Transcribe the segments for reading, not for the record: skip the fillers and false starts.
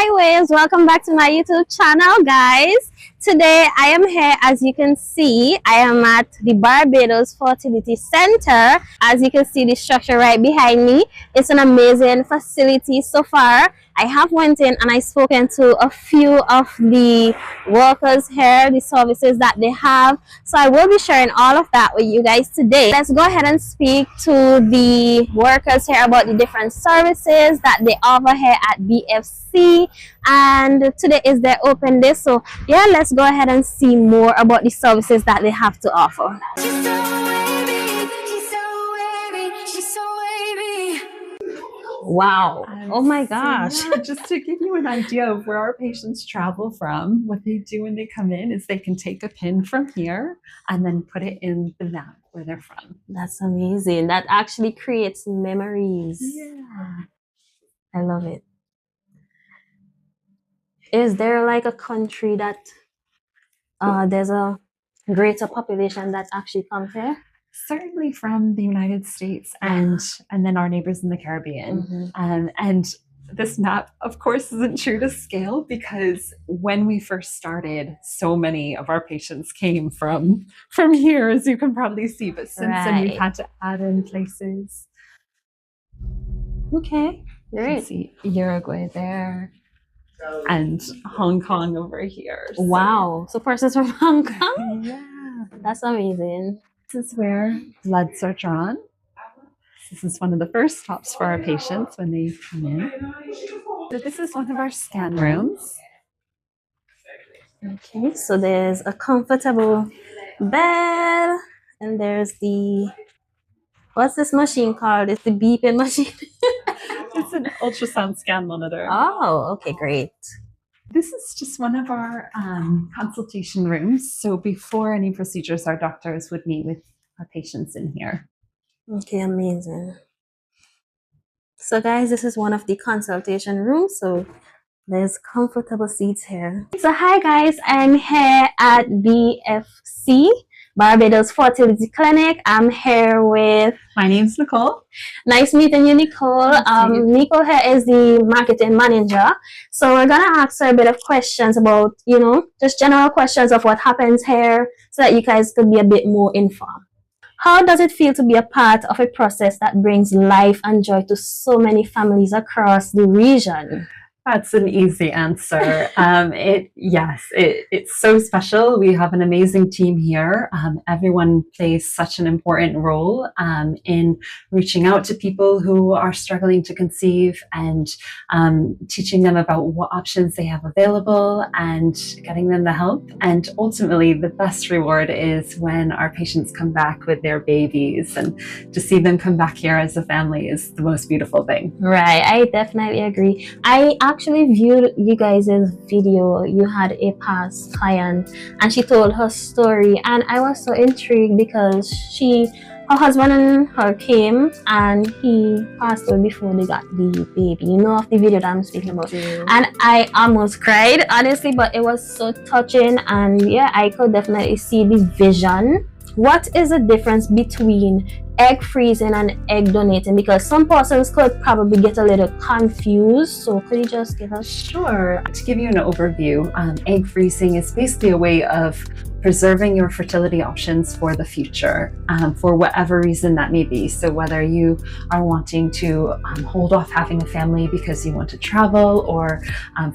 Hi waves, welcome back to my YouTube channel, guys. Today I am here, as you can see, I am at the Barbados Fertility Center. As you can see, the structure right behind me, it's an amazing facility so far. I have went in and I spoken to a few of the workers here, the services that they have. So I will be sharing all of that with you guys today. Let's go ahead and speak to the workers here about the different services that they offer here at BFC. And today is their open day. So yeah, let's go ahead and see more about the services that they have to offer. Wow. Oh my gosh. So, yeah, just to give you an idea of where our patients travel from, what they do when they come in is they can take a pin from here and then put it in the map where they're from. That's amazing. That actually creates memories. Yeah. I love it. Is there like a country that there's a greater population that actually comes here? Certainly from the United States and then our neighbors in the Caribbean. And this map, of course, isn't true to scale because when we first started, so many of our patients came from here, as you can probably see. But since then, we've had to add in places. Okay, great. You can see Uruguay there and Hong Kong over here. So. Wow. So persons from Hong Kong? Yeah. That's amazing. This is where bloods are drawn. This is one of the first stops for our patients when they come in. So this is one of our scan rooms. Okay, so there's a comfortable bed and there's the, what's this machine called? It's the beeping machine. It's an ultrasound scan monitor. Oh, okay, great. This is just one of our consultation rooms. So before any procedures, our doctors would meet with our patients in here. Okay, amazing. So guys, this is one of the consultation rooms. So there's comfortable seats here. So hi guys, I'm here at BFC, Barbados Fertility Clinic. I'm here with... My name's Nicole. Nice meeting you, Nicole. Nicole here is the marketing manager. So we're gonna ask her a bit of questions about, you know, just general questions of what happens here so that you guys could be a bit more informed. How does it feel to be a part of a process that brings life and joy to so many families across the region? That's an easy answer. It's so special. We have an amazing team here. Everyone plays such an important role in reaching out to people who are struggling to conceive and teaching them about what options they have available and getting them the help. And ultimately, the best reward is when our patients come back with their babies, and to see them come back here as a family is the most beautiful thing. Right, I definitely agree. I actually viewed you guys' video. You had a past client and she told her story, and I was so intrigued because her husband and her came and he passed away before they got the baby. You know of the video that I'm speaking about. And I almost cried, honestly, but it was so touching, and yeah, I could definitely see the vision. What is the difference between egg freezing and egg donating? Because some persons could probably get a little confused. So could you just give us? Sure. To give you an overview, egg freezing is basically a way of preserving your fertility options for the future, for whatever reason that may be. So whether you are wanting to hold off having a family because you want to travel, or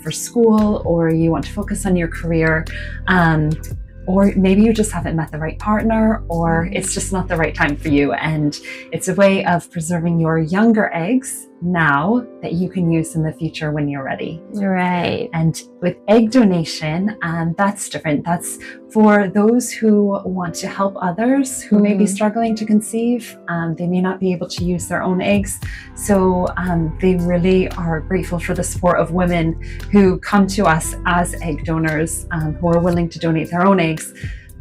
for school, or you want to focus on your career, or maybe you just haven't met the right partner, or it's just not the right time for you. And it's a way of preserving your younger eggs now that you can use in the future when you're ready. Right. And with egg donation, that's different. That's for those who want to help others who may be struggling to conceive. They may not be able to use their own eggs. So they really are grateful for the support of women who come to us as egg donors, who are willing to donate their own eggs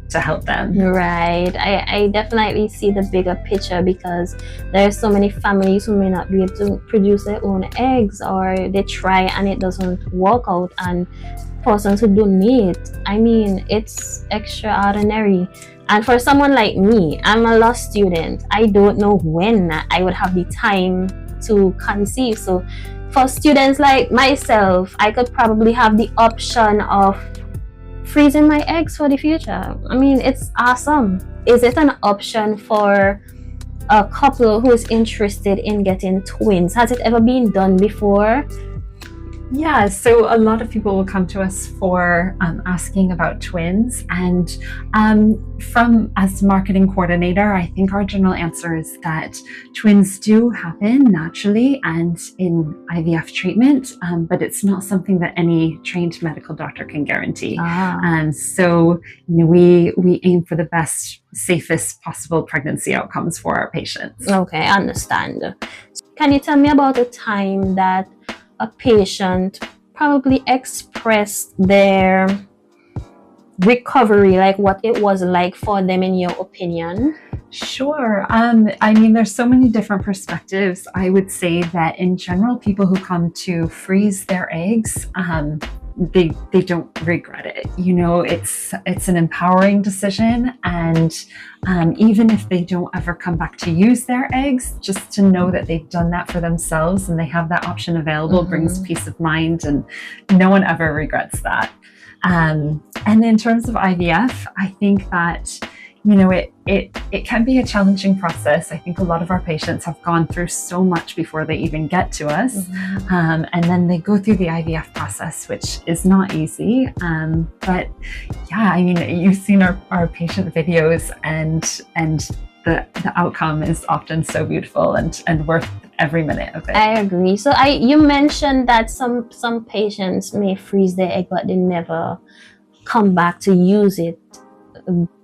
to help them. Right. I definitely see the bigger picture, because there's so many families who may not be able to produce their own eggs, or they try and it doesn't work out, and persons who donate, I mean, it's extraordinary. And for someone like me, I'm a law student. I don't know when I would have the time to conceive. So for students like myself, I could probably have the option of freezing my eggs for the future. I mean, it's awesome. Is it an option for a couple who is interested in getting twins? Has it ever been done before? Yeah, so a lot of people will come to us for asking about twins, and from as marketing coordinator, I think our general answer is that twins do happen naturally and in IVF treatment, but it's not something that any trained medical doctor can guarantee. And so, we aim for the best, safest possible pregnancy outcomes for our patients. Okay, I understand. Can you tell me about a time that a patient probably expressed their recovery, like what it was like for them in your opinion? Sure. I mean, there's so many different perspectives. I would say that in general, people who come to freeze their eggs, they don't regret it. It's an empowering decision, and even if they don't ever come back to use their eggs, just to know that they've done that for themselves and they have that option available brings peace of mind, and no one ever regrets that. And in terms of IVF, I think that it can be a challenging process. I think a lot of our patients have gone through so much before they even get to us. And then they go through the IVF process, which is not easy. But yeah, I mean, you've seen our patient videos, and the outcome is often so beautiful and worth every minute of it. I agree. So you mentioned that some patients may freeze their egg, but they never come back to use it.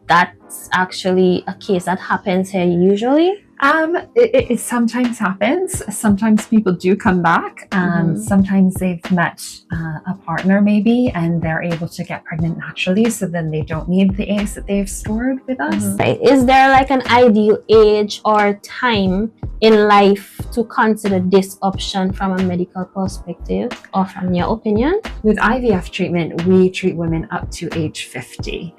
That's actually a case that happens here usually? It sometimes happens. Sometimes people do come back. Sometimes they've met a partner maybe, and they're able to get pregnant naturally, so then they don't need the eggs that they've stored with us. Right. Is there like an ideal age or time in life to consider this option from a medical perspective, or from your opinion? With IVF treatment, we treat women up to age 50.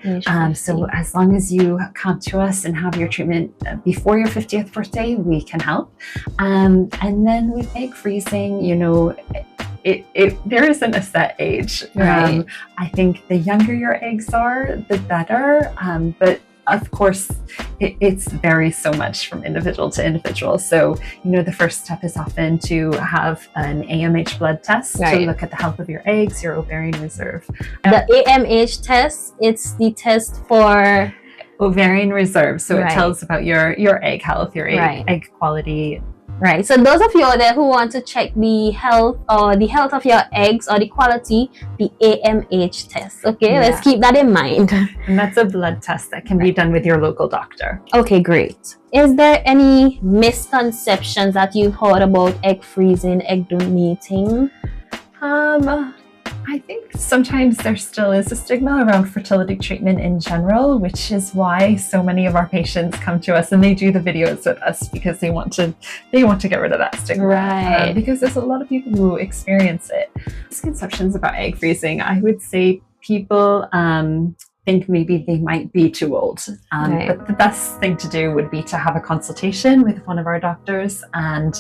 So as long as you come to us and have your treatment before your 50th birthday, we can help. And then with egg freezing, there isn't a set age. Right. I think the younger your eggs are, the better. But of course, it varies so much from individual to individual. So, the first step is often to have an AMH blood test to look at the health of your eggs, your ovarian reserve. The AMH test, it's the test for ovarian reserve. So it tells about your egg health, your egg quality. Right. So those of you out there who want to check the health of your eggs or the quality, the AMH test. Okay, let's keep that in mind. And that's a blood test that can be done with your local doctor. Okay, great. Is there any misconceptions that you've heard about egg freezing, egg donating? I think sometimes there still is a stigma around fertility treatment in general, which is why so many of our patients come to us and they do the videos with us, because they want to get rid of that stigma. Right. Because there's a lot of people who experience it. Misconceptions about egg freezing. I would say people think maybe they might be too old. But the best thing to do would be to have a consultation with one of our doctors and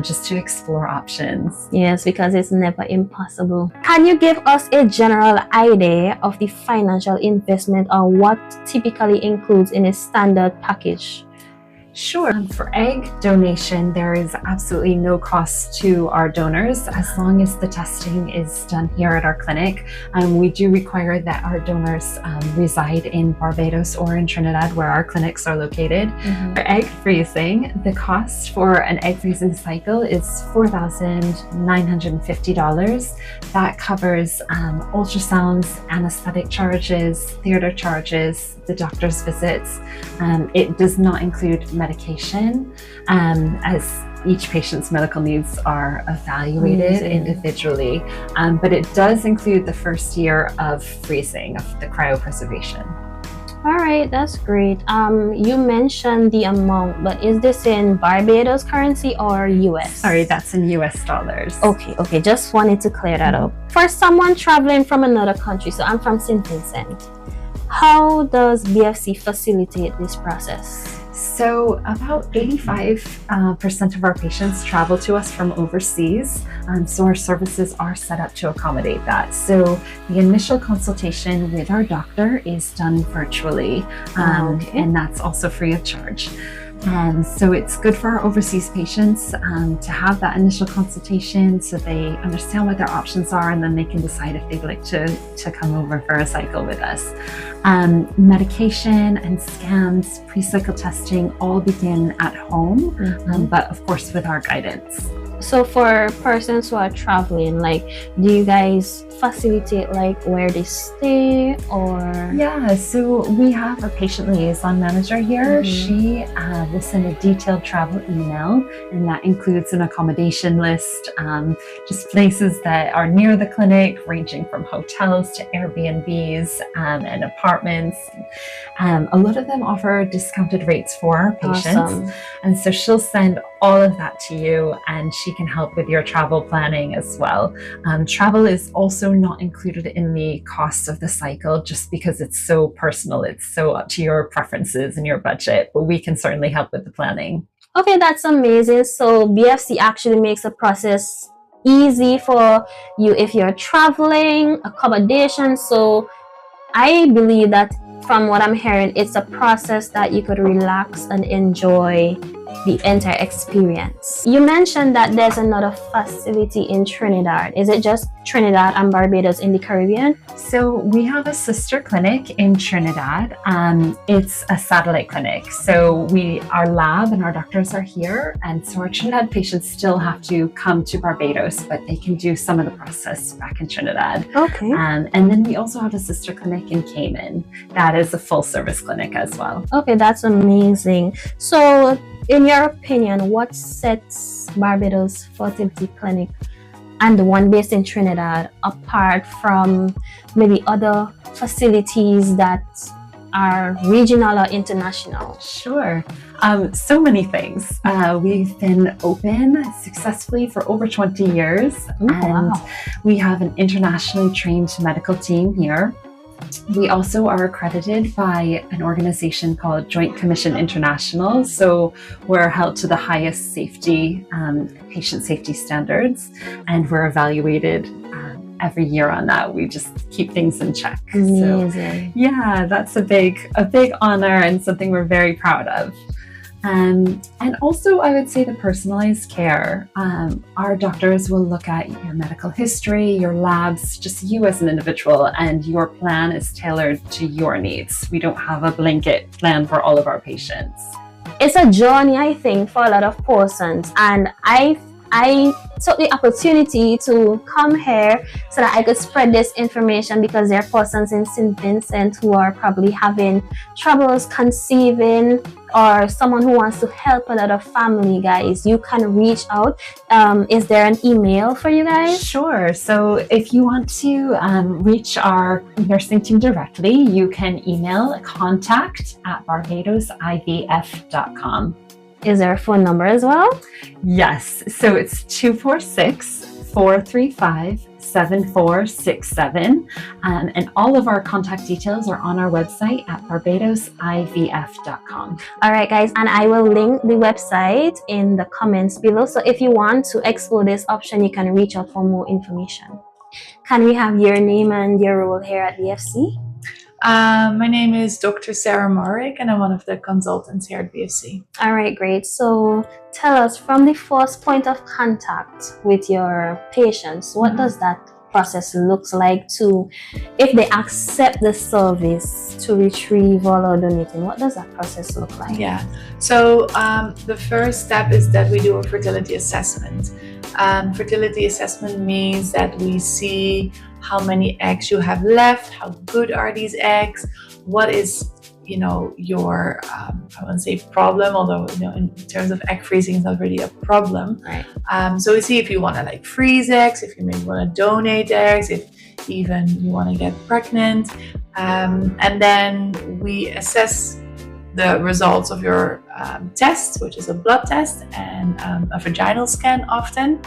just to explore options. Yes, because it's never impossible. Can you give us a general idea of the financial investment, or what typically includes in a standard package? Sure. For egg donation, there is absolutely no cost to our donors as long as the testing is done here at our clinic. We do require that our donors reside in Barbados or in Trinidad, where our clinics are located. For egg freezing, the cost for an egg freezing cycle is $4,950. That covers ultrasounds, anesthetic charges, theater charges, the doctor's visits. It does not include medication, as each patient's medical needs are evaluated individually, but it does include the first year of freezing, of the cryopreservation. All right, that's great. You mentioned the amount, but is this in Barbados currency or US? Sorry, that's in US dollars. Okay, just wanted to clear that up. For someone traveling from another country, so I'm from St. Vincent, how does BFC facilitate this process? So about 85% of our patients travel to us from overseas. So our services are set up to accommodate that. So the initial consultation with our doctor is done virtually, and that's also free of charge. So it's good for our overseas patients to have that initial consultation so they understand what their options are, and then they can decide if they'd like to come over for a cycle with us. Medication and scans, pre-cycle testing all begin at home, but of course with our guidance. So for persons who are traveling, like, do you guys facilitate like where they stay, or? Yeah, so we have a patient liaison manager here. She will send a detailed travel email, and that includes an accommodation list, just places that are near the clinic, ranging from hotels to Airbnbs and apartments. A lot of them offer discounted rates for our patients. Awesome. And so she'll send all of that to you, and she can help with your travel planning as well. Travel is also not included in the cost of the cycle, just because it's so personal. It's so up to your preferences and your budget, but we can certainly help with the planning. Okay, that's amazing. So BFC actually makes the process easy for you if you're traveling, accommodation. So I believe that from what I'm hearing, it's a process that you could relax and enjoy the entire experience. You mentioned that there's another facility in Trinidad. Is it just Trinidad and Barbados in the Caribbean? So we have a sister clinic in Trinidad. It's a satellite clinic. So our lab and our doctors are here. And so our Trinidad patients still have to come to Barbados, but they can do some of the process back in Trinidad. Okay. And then we also have a sister clinic in Cayman. That is a full service clinic as well. Okay, that's amazing. So in your opinion, what sets Barbados Fertility Clinic and the one based in Trinidad apart from maybe other facilities that are regional or international? Sure. So many things. We've been open successfully for over 20 years. And we have an internationally trained medical team here. We also are accredited by an organization called Joint Commission International. So we're held to the highest safety, patient safety standards, and we're evaluated every year on that. We just keep things in check. Amazing. So, yeah, that's a big honor and something we're very proud of. And also, I would say the personalized care. Our doctors will look at your medical history, your labs, just you as an individual, and your plan is tailored to your needs. We don't have a blanket plan for all of our patients. It's a journey, I think, for a lot of persons, and I took the opportunity to come here so that I could spread this information, because there are persons in St. Vincent who are probably having troubles conceiving, or someone who wants to help a lot of family, guys. You can reach out. Is there an email for you guys? Sure. So if you want to reach our nursing team directly, you can email contact@barbadosivf.com. Is there a phone number as well? Yes. So it's 246-435-7467. And all of our contact details are on our website at barbadosivf.com. All right, guys. And I will link the website in the comments below. So if you want to explore this option, you can reach out for more information. Can we have your name and your role here at BFC? My name is Dr. Sarah Marek, and I'm one of the consultants here at BFC. All right, great. So tell us, from the first point of contact with your patients, what does that process look like to, if they accept the service to retrieve or donating, what does that process look like? Yeah, so the first step is that we do a fertility assessment. Fertility assessment means that we see how many eggs you have left, how good are these eggs, what is, your, I wouldn't say problem, although, in terms of egg freezing, it's not really a problem. Right. So we see if you want to freeze eggs, if you maybe want to donate eggs, if even you want to get pregnant. And then we assess the results of your test, which is a blood test and a vaginal scan often.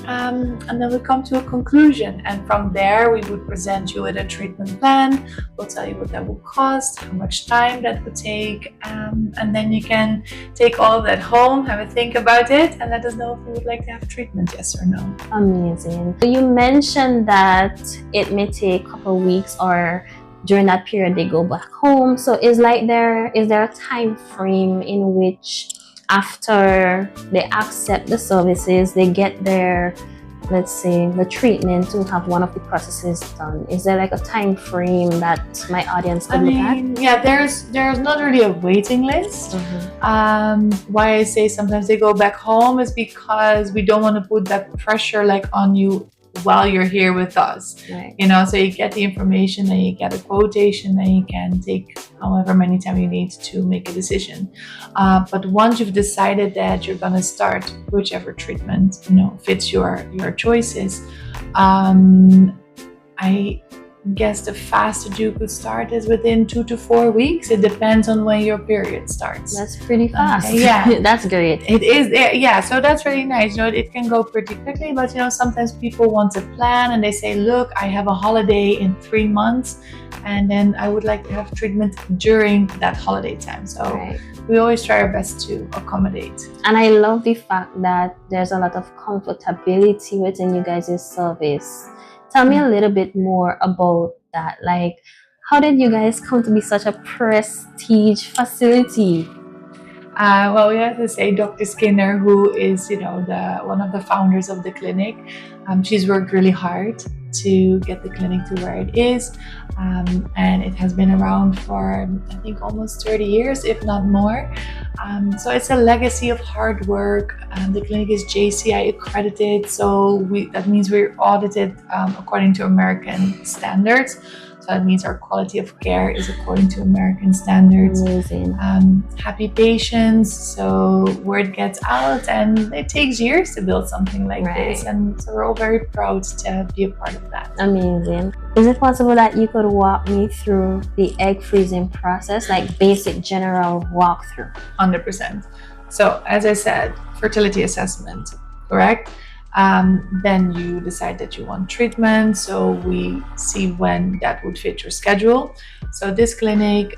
And then we come to a conclusion, and from there we would present you with a treatment plan. We'll tell you what that will cost, how much time that would take, and then you can take all of that home, have a think about it, and let us know if you would like to have treatment, yes or no. Amazing. So you mentioned that it may take a couple of weeks, or during that period they go back home. So is there a time frame in which after they accept the services, they get their, let's say, the treatment to have one of the processes done? Is there like a time frame that my audience could look at? Yeah, there's not really a waiting list. Why I say sometimes they go back home is because we don't want to put that pressure like on you while you're here with us. Right. You know, so you get the information, then you get a quotation, then you can take however many time you need to make a decision. But once you've decided that you're gonna start whichever treatment, you know, fits your choices, I guess the fastest you could start is within 2 to 4 weeks. It depends on when your period starts. That's pretty fast. Yeah. That's great. It is, yeah, so that's really nice. You know, it can go pretty quickly, but you know, sometimes people want to plan and they say, look, I have a holiday in 3 months and then I would like to have treatment during that holiday time. So Right. we always try our best to accommodate. And I love the fact that there's a lot of comfortability within you guys' service. Tell me a little bit more about that. Like, how did you guys come to be such a prestige facility? Well, we have to say Dr. Skinner, who is, you know, one of the founders of the clinic, she's worked really hard to get the clinic to where it is, and it has been around for, I think, almost 30 years, if not more. So it's a legacy of hard work. The clinic is JCI accredited, so that means we're audited according to American standards. So that means our quality of care is according to American standards. Amazing. Happy patients, so word gets out, and it takes years to build something like this, and so we're all very proud to be a part of that. Amazing. Is it possible that you could walk me through the egg freezing process, like basic general walkthrough? 100%. So as I said, fertility assessment, correct? Then you decide that you want treatment, so we see when that would fit your schedule. So this clinic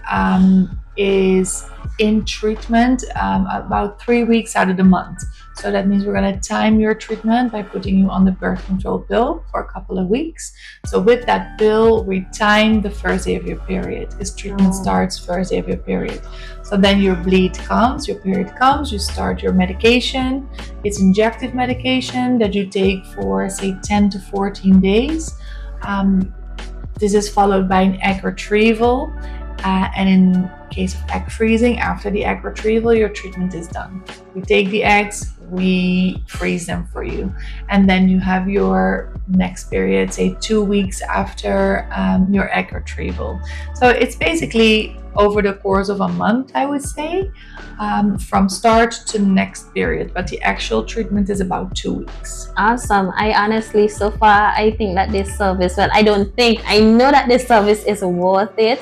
is in treatment about 3 weeks out of the month. So that means we're going to time your treatment by putting you on the birth control pill for a couple of weeks. So with that pill, we time the first day of your period, because treatment starts first day of your period. So then your bleed comes, your period comes, you start your medication. It's injective medication that you take for, say, 10 to 14 days. This is followed by an egg retrieval. And in case of egg freezing, after the egg retrieval, your treatment is done. We take the eggs, we freeze them for you, and then you have your next period, say 2 weeks after your egg retrieval. So it's basically over the course of a month, I would say, from start to next period, but the actual treatment is about 2 weeks. Awesome. I honestly, so far, I think that this service, well, I know that this service is worth it.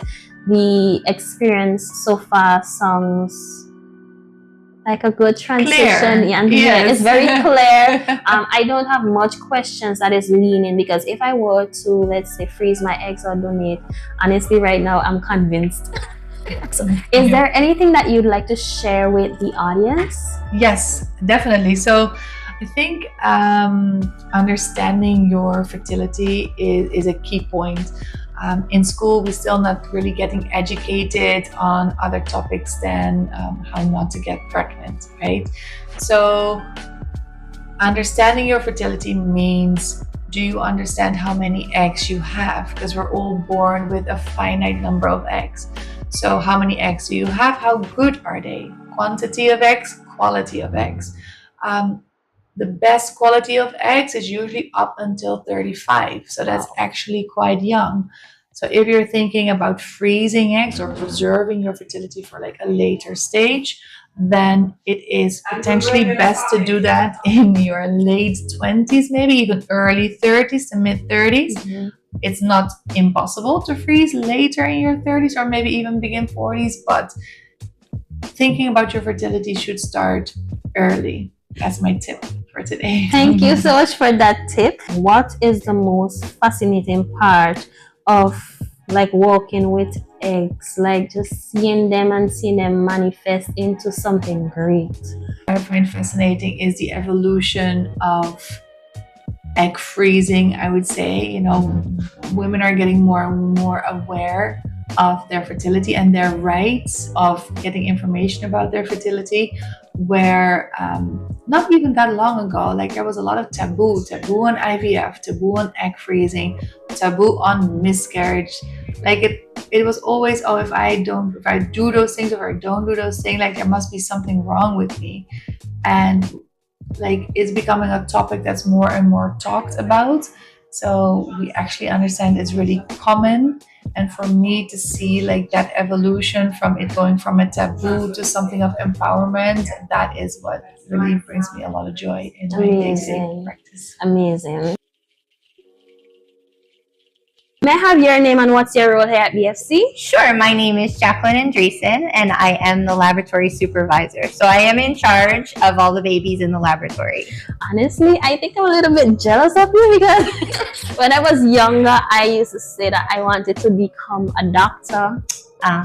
The experience so far sounds like a good transition. Clear. And Yes. yeah, it's very clear. I don't have much questions that is leaning, because if I were to, let's say, freeze my eggs or donate, honestly, right now, I'm convinced. Is there anything that you'd like to share with the audience? Yes, definitely. So I think understanding your fertility is a key point. In school, we're still not really getting educated on other topics than how not to get pregnant, right? So understanding your fertility means, do you understand how many eggs you have? Because we're all born with a finite number of eggs. So how many eggs do you have? How good are they? Quantity of eggs, quality of eggs. The best quality of eggs is usually up until 35. So that's actually quite young. So if you're thinking about freezing eggs or preserving your fertility for like a later stage, then it is potentially best to do that in your late 20s, maybe even early 30s to mid 30s. Mm-hmm. It's not impossible to freeze later in your 30s or maybe even begin 40s, but thinking about your fertility should start early. That's my tip for today. Thank you so much for that tip. What is the most fascinating part of like working with eggs, like just seeing them and seeing them manifest into something great? What I find fascinating is the evolution of egg freezing. I would say, you know, women are getting more and more aware of their fertility and their rights of getting information about their fertility, where not even that long ago, like there was a lot of taboo on IVF, taboo on egg freezing, taboo on miscarriage. Like it was always, oh, if I do those things, or I don't do those things, like there must be something wrong with me. And like it's becoming a topic that's more and more talked about. So we actually understand it's really common. And for me to see like that evolution from it going from a taboo to something of empowerment, that is what really brings me a lot of joy in my day-to-day practice. Amazing. May I have your name and what's your role here at BFC? Sure, my name is Jacqueline Andreessen and I am the laboratory supervisor. So I am in charge of all the babies in the laboratory. Honestly, I think I'm a little bit jealous of you because when I was younger, I used to say that I wanted to become a doctor,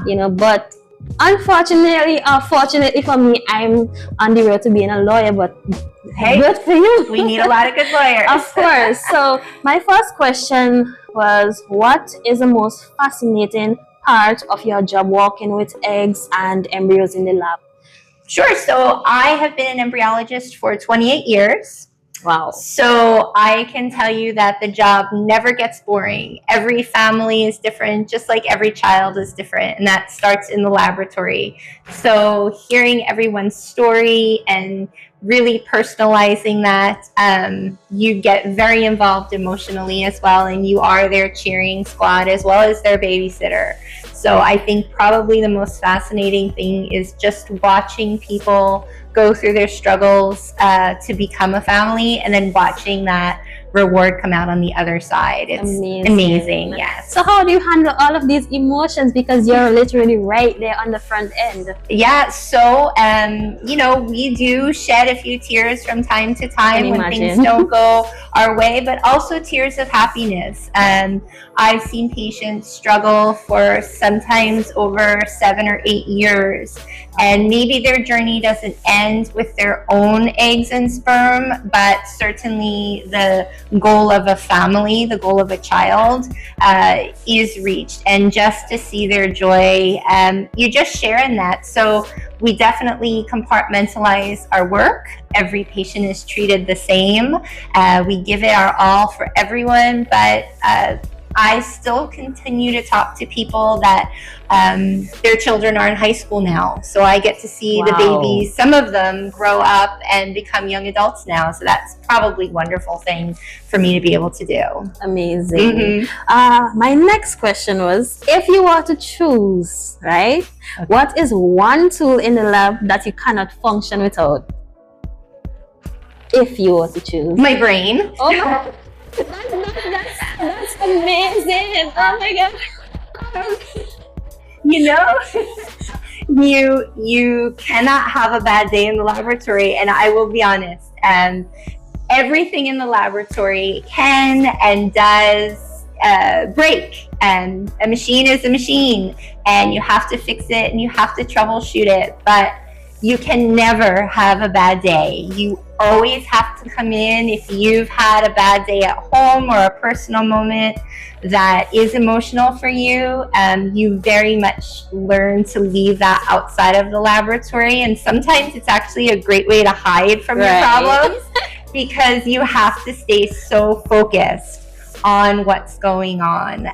you know, but unfortunately, or fortunately for me, I'm on the road to being a lawyer, but hey, good for you. We need a lot of good lawyers. Of course. So my first question was, what is the most fascinating part of your job working with eggs and embryos in the lab? Sure. So I have been an embryologist for 28 years. Wow. So I can tell you that the job never gets boring. Every family is different, just like every child is different, and that starts in the laboratory. So hearing everyone's story and really personalizing that, you get very involved emotionally as well, and you are their cheering squad as well as their babysitter. So I think probably the most fascinating thing is just watching people go through their struggles to become a family, and then watching that reward come out on the other side. It's amazing. Yes. So how do you handle all of these emotions, because you're literally right there on the front end? Yeah, so you know, we do shed a few tears from time to time when things don't go our way, but also tears of happiness. I've seen patients struggle for sometimes over 7 or 8 years, and maybe their journey doesn't end with their own eggs and sperm, but certainly the goal of a family, the goal of a child is reached. And just to see their joy, you just share in that. So we definitely compartmentalize our work. Every patient is treated the same. We give it our all for everyone, but I still continue to talk to people that their children are in high school now. So I get to see the babies, some of them grow up and become young adults now. So that's probably a wonderful thing for me to be able to do. Amazing. My next question was, if you were to choose, right? Okay. What is one tool in the lab that you cannot function without? If you were to choose. My brain. Oh my. That's amazing. Oh my God. You know, you cannot have a bad day in the laboratory, and I will be honest, everything in the laboratory can and does break, and a machine is a machine, and you have to fix it and you have to troubleshoot it, but you can never have a bad day. You always have to come in if you've had a bad day at home or a personal moment that is emotional for you. You very much learn to leave that outside of the laboratory, and sometimes it's actually a great way to hide from your problems because you have to stay so focused on what's going on.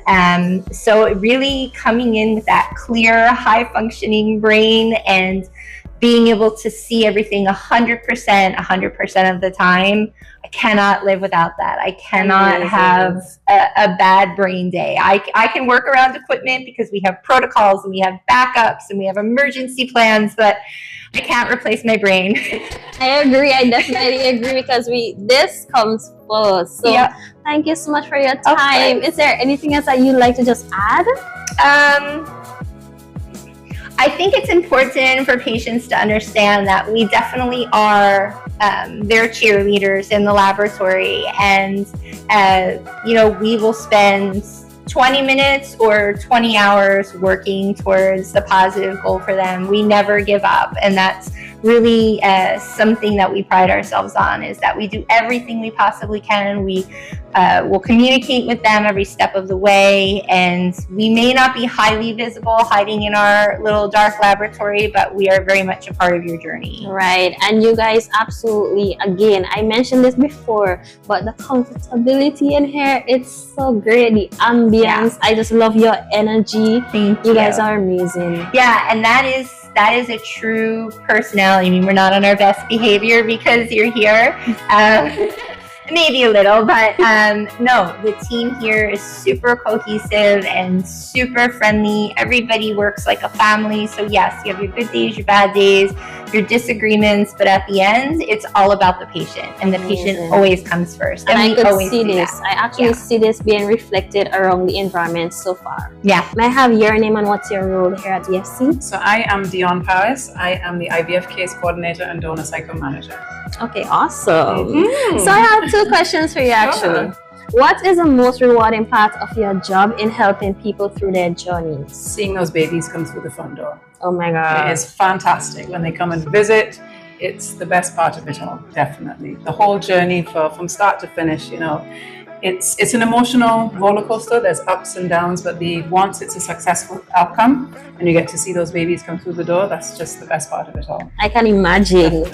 So really coming in with that clear, high-functioning brain and being able to see everything 100% of the time, I cannot live without that. I cannot have a bad brain day. I can work around equipment because we have protocols and we have backups and we have emergency plans, but I can't replace my brain. I agree. I definitely agree, because this comes first. So thank you so much for your time. Is there anything else that you'd like to just add? I think it's important for patients to understand that we definitely are their cheerleaders in the laboratory, and you know, we will spend 20 minutes or 20 hours working towards the positive goal for them. We never give up, and that's really something that we pride ourselves on, is that we do everything we possibly can. We will communicate with them every step of the way, and we may not be highly visible, hiding in our little dark laboratory, but we are very much a part of your journey. Right, and you guys absolutely, again, I mentioned this before, but the comfortability in here, it's so great. The ambience, I just love your energy. Thank you. You guys are amazing. Yeah, and that is a true personality. I mean, we're not on our best behavior because you're here. Maybe a little, but no, the team here is super cohesive and super friendly. Everybody works like a family. So yes, you have your good days, your bad days, your disagreements, but at the end, it's all about the patient, and the patient always comes first. And I could see this. I actually see this being reflected around the environment so far. Yeah. May I have your name and what's your role here at DFC? So I am Dion Paris. I am the IVF case coordinator and donor cycle manager. Okay, awesome. So I have two questions for you actually. What is the most rewarding part of your job in helping people through their journeys? Seeing those babies come through the front door. Oh my God. It is fantastic. When they come and visit, it's the best part of it all, definitely. The whole journey from start to finish, you know, it's an emotional roller coaster. There's ups and downs, but once it's a successful outcome and you get to see those babies come through the door, that's just the best part of it all. I can imagine.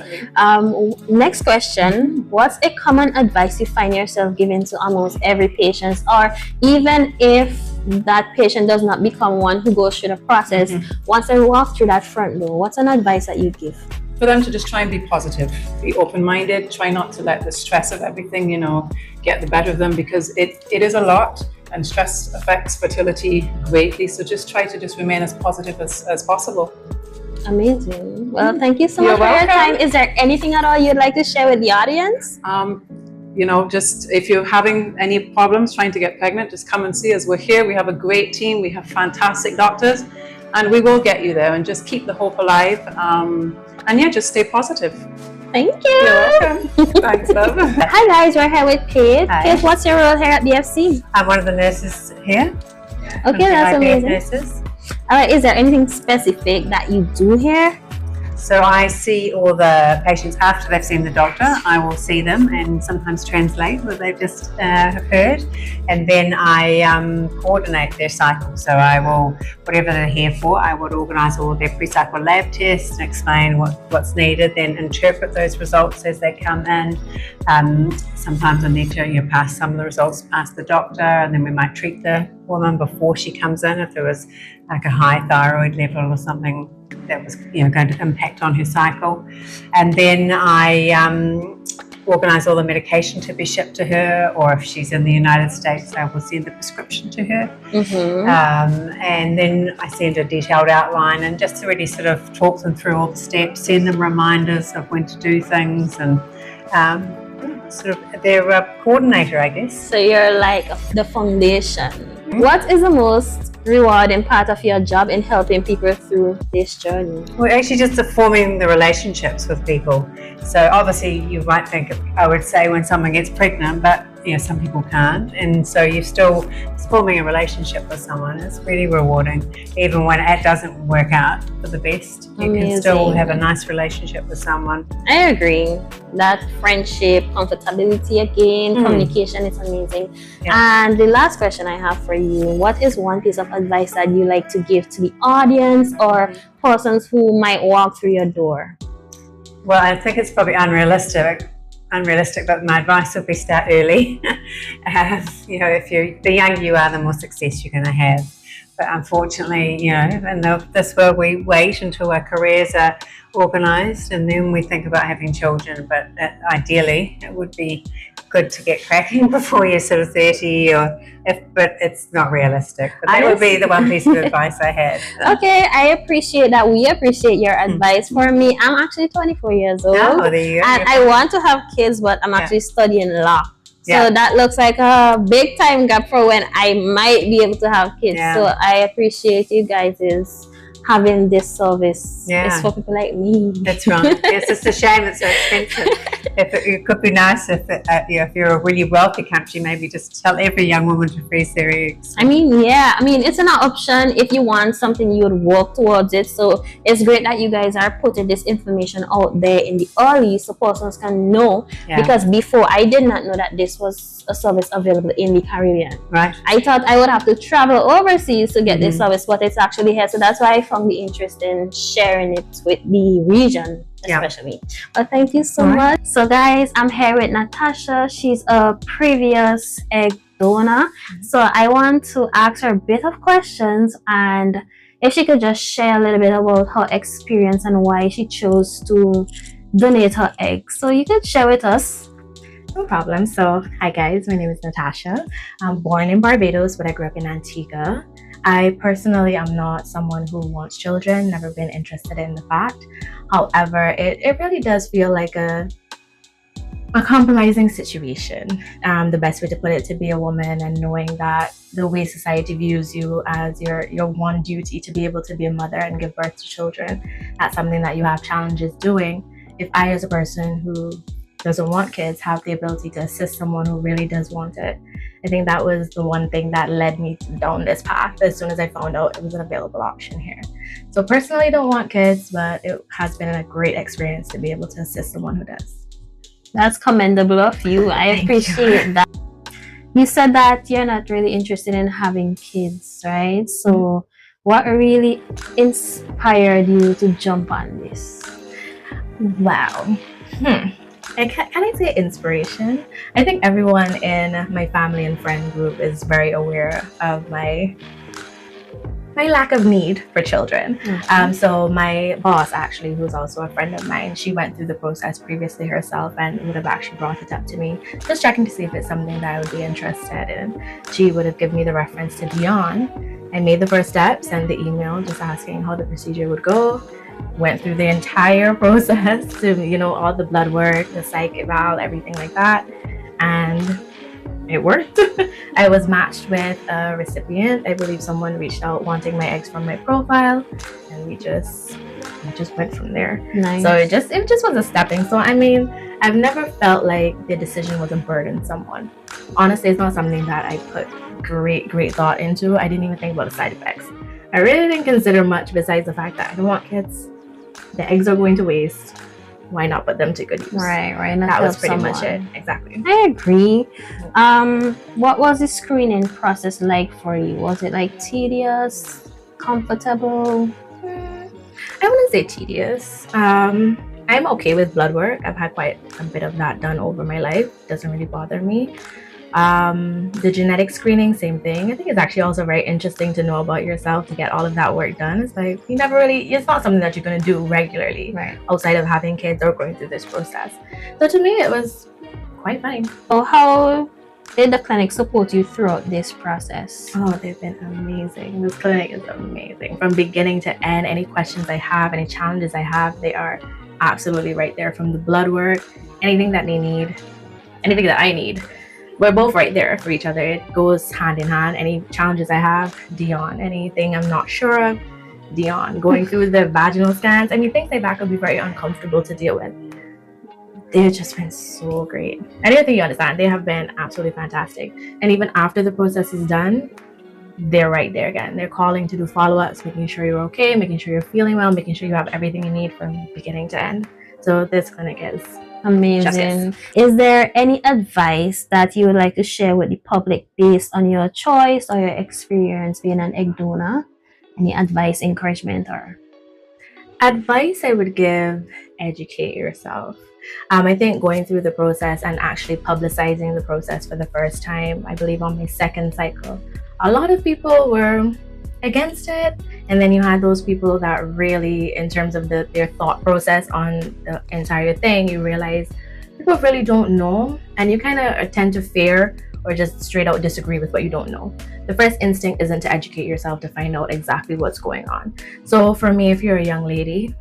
Next question. What's a common advice you find yourself giving to almost every patient, or even if that patient does not become one who goes through the process, once they walk through that front door, what's an advice that you give? For them to just try and be positive, be open-minded, try not to let the stress of everything, you know, get the better of them, because it is a lot, and stress affects fertility greatly. So just try to just remain as positive as possible. Amazing. Well, thank you so much You're for your welcome. time. Is there anything at all you'd like to share with the audience? You know, just if you're having any problems trying to get pregnant, just come and see us. We're here. We have a great team. We have fantastic doctors, and we will get you there. And just keep the hope alive. And yeah, just stay positive. Thank you. You're welcome. Thanks, love. Hi guys, we're here with Kate. Hi. Kate, what's your role here at BFC? I'm one of the nurses here. Okay, that's IVF amazing. Nurses. All right, is there anything specific that you do here? So I see all the patients after they've seen the doctor. I will see them and sometimes translate what they've just heard, and then I coordinate their cycle. So I will, whatever they're here for, I would organise all of their pre-cycle lab tests and explain what's needed, then interpret those results as they come in. Sometimes I need to pass some of the results past the doctor, and then we might treat the woman before she comes in if there was like a high thyroid level or something that was going to impact on her cycle. And then I organise all the medication to be shipped to her, or if she's in the United States, I will send the prescription to her. And then I send a detailed outline and just to really sort of talk them through all the steps, send them reminders of when to do things, and sort of their coordinator, I guess. So you're like the foundation. What is the most rewarding part of your job in helping people through this journey? Well, actually just forming the relationships with people. So obviously you might think, I would say, when someone gets pregnant, but some people can't, and so you're still forming a relationship with someone. It's really rewarding, even when it doesn't work out for the best. You can still have a nice relationship with someone. I agree. That friendship, comfortability again, communication is amazing. And the last question I have for you, what is one piece of advice that you like to give to the audience or persons who might walk through your door? Well, I think it's probably unrealistic, but my advice would be start early. The younger you are, the more success you're going to have. But unfortunately, in this world, we wait until our careers are organised and then we think about having children. But ideally, it would be good to get cracking before you're sort of 30, but it's not realistic. But that would be the one piece of advice I had. Okay, I appreciate that. We appreciate your advice. For me, I'm actually 24 years old. Oh, there you go. And I want to have kids, but I'm actually studying law. So that looks like a big time gap for when I might be able to have kids. So I appreciate you guys' having this service is for people like me. That's right. It's just a shame it's so expensive. It could be nice if you're a really wealthy country, maybe just tell every young woman to freeze their eggs. I mean, yeah. I mean, it's an option if you want something, you would work towards it. So it's great that you guys are putting this information out there in the early so persons can know. Yeah. Because before, I did not know that this was a service available in the Caribbean. Right. I thought I would have to travel overseas to get this service, but it's actually here. So that's why I found the interest in sharing it with the region, especially. Well, thank you so much. So guys, I'm here with Natasha. She's a previous egg donor. So I want to ask her a bit of questions, and if she could just share a little bit about her experience and why she chose to donate her eggs. So you could share with us. No problem. So, hi guys, my name is Natasha. I'm born in Barbados, but I grew up in Antigua. I personally am not someone who wants children, never been interested in the fact. However, it really does feel like a compromising situation. The best way to put it, to be a woman and knowing that the way society views you as your one duty to be able to be a mother and give birth to children, that's something that you have challenges doing. If I, as a person who doesn't want kids, have the ability to assist someone who really does want it, I think that was the one thing that led me down this path as soon as I found out it was an available option here. So personally, I don't want kids, but it has been a great experience to be able to assist someone who does. That's commendable of you. I appreciate that. You said that you're not really interested in having kids, right? So what really inspired you to jump on this? Wow. Can I say inspiration? I think everyone in my family and friend group is very aware of my lack of need for children. So my boss, actually, who's also a friend of mine, she went through the process previously herself and would have actually brought it up to me, just checking to see if it's something that I would be interested in. She would have given me the reference to Dion. I made the first step, sent the email just asking how the procedure would go. Went through the entire process to, all the blood work, the psych eval, everything like that, and it worked. I was matched with a recipient. I believe someone reached out wanting my eggs from my profile, and we just went from there. Nice. So it just was a stepping stone. I mean, I've never felt like the decision was a burden on someone. Honestly, it's not something that I put great thought into. I didn't even think about the side effects. I really didn't consider much besides the fact that I don't want kids. The eggs are going to waste. Why not put them to good use? Right. That was pretty much it. Exactly. I agree. What was the screening process like for you? Was it like tedious, comfortable? I wouldn't say tedious. I'm okay with blood work. I've had quite a bit of that done over my life. Doesn't really bother me. The genetic screening, same thing. I think it's actually also very interesting to know about yourself, to get all of that work done. It's like it's not something that you're going to do regularly outside of having kids or going through this process. So to me, it was quite fine. So how did the clinic support you throughout this process? Oh, they've been amazing. This clinic is amazing. From beginning to end, any questions I have, any challenges I have, they are absolutely right there. From the blood work, anything that they need, anything that I need. We're both right there for each other. It goes hand in hand. Any challenges I have, Dion. Anything I'm not sure of, Dion. Going through the vaginal scans. I mean, things like that could be very uncomfortable to deal with. They've just been so great. I don't think you understand. They have been absolutely fantastic. And even after the process is done, they're right there again. They're calling to do follow-ups, making sure you're okay, making sure you're feeling well, making sure you have everything you need from beginning to end. So this clinic is amazing. Is there any advice that you would like to share with the public based on your choice or your experience being an egg donor? Any advice, encouragement, or advice I would give? Educate yourself. I think going through the process and actually publicizing the process for the first time, I believe on my second cycle, a lot of people were against it, and then you had those people that really, in terms of their thought process on the entire thing, you realize people really don't know, and you kind of tend to fear or just straight out disagree with what you don't know. The first instinct isn't to educate yourself to find out exactly what's going on. So for me, if you're a young lady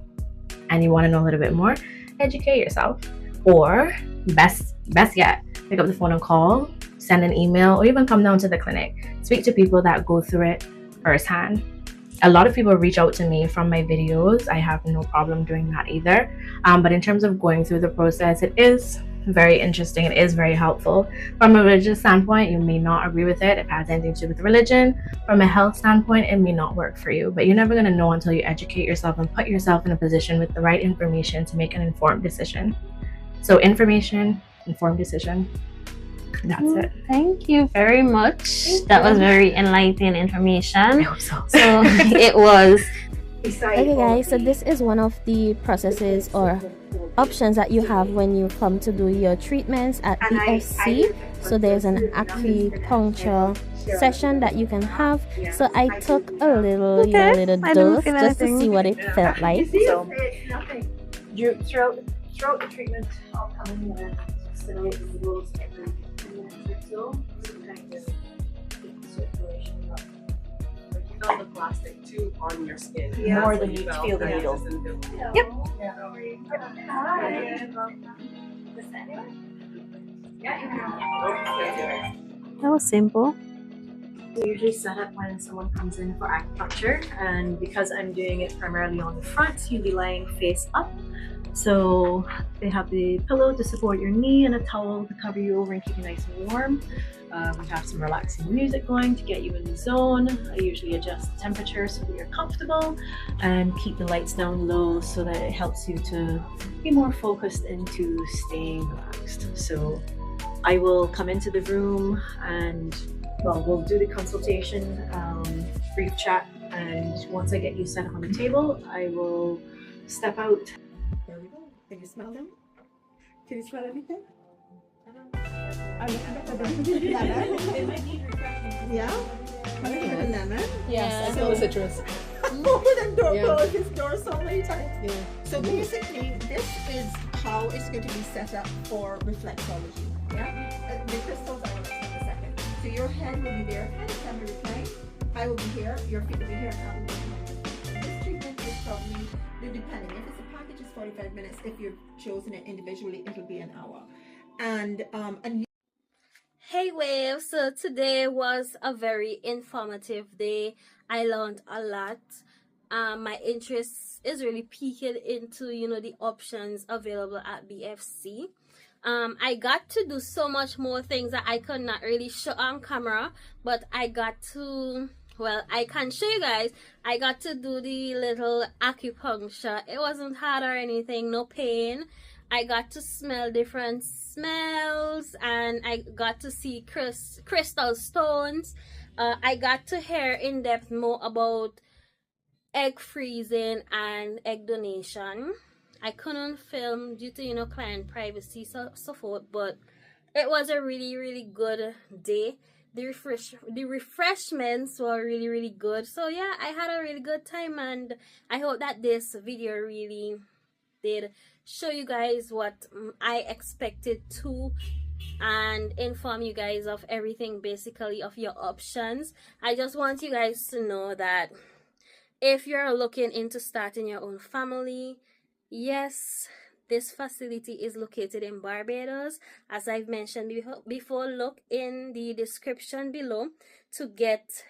and you want to know a little bit more, educate yourself, or best yet, pick up the phone and call, send an email, or even come down to the clinic. Speak to people that go through it firsthand. a lot of people reach out to me from my videos. I have no problem doing that either. But in terms of going through the process, it is very interesting. It is very helpful. From a religious standpoint, you may not agree with it. It has anything to do with religion. From a health standpoint, it may not work for you, but you're never going to know until you educate yourself and put yourself in a position with the right information to make an informed decision. So information, informed decision. That's it. Thank you very much. That was very enlightening information. I hope so. So it was. Okay guys, so this is one of the processes or options that you have when you come to do your treatments at BFC. So there's an acupuncture session that you can have. So I took a little, dose just to see what it felt like. So throughout the treatment, I'll come in and stimulate the needles every 10 minutes or so. Sometimes circulation up. Feel the plastic tube on your skin. Yeah. More than you feel the needle. Yep. That was simple. We usually set up when someone comes in for acupuncture, and because I'm doing it primarily on the front, you'll be lying face up. So they have the pillow to support your knee and a towel to cover you over and keep you nice and warm. We have some relaxing music going to get you in the zone. I usually adjust the temperature so that you're comfortable and keep the lights down low so that it helps you to be more focused into staying relaxed. So I will come into the room and we'll do the consultation, brief chat, and once I get you set up on the table, I will step out. There we go. Can you smell them? Can you smell anything? Yeah? A little bit of lemon? Yes, I smell the citrus. More than door close his door so many times. Yeah. So basically, this is how it's going to be set up for reflexology. Yeah? The crystals I will explain in a second. So your head will be there, head is under recline. I will be here, your feet will be here, and I will be here. This treatment is probably, depending, if it's a package, it's 45 minutes. If you've chosen it individually, it'll be an hour. And Hey Wave, so today was a very informative day. I learned a lot. My interest is really peaked into the options available at BFC. I got to do so much more things that I could not really show on camera, but I got to, well, I can show you guys. I got to do the little acupuncture. It wasn't hard or anything, no pain. I got to smell different smells, and I got to see crystal stones. I got to hear in depth more about egg freezing and egg donation. I couldn't film due to client privacy, so forth, but it was a really good day. The refreshments were really good. So yeah, I had a really good time, and I hope that this video really did show you guys what I expected to, and inform you guys of everything, basically of your options. I just want you guys to know that if you're looking into starting your own family, yes, this facility is located in Barbados. As I've mentioned before, look in the description below to get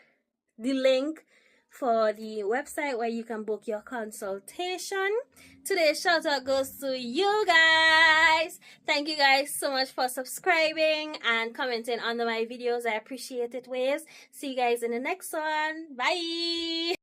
the link for the website where you can book your consultation. Today's shout out goes to you guys. Thank you guys so much for subscribing and commenting under my videos. I appreciate it, waves. See you guys in the next one. Bye.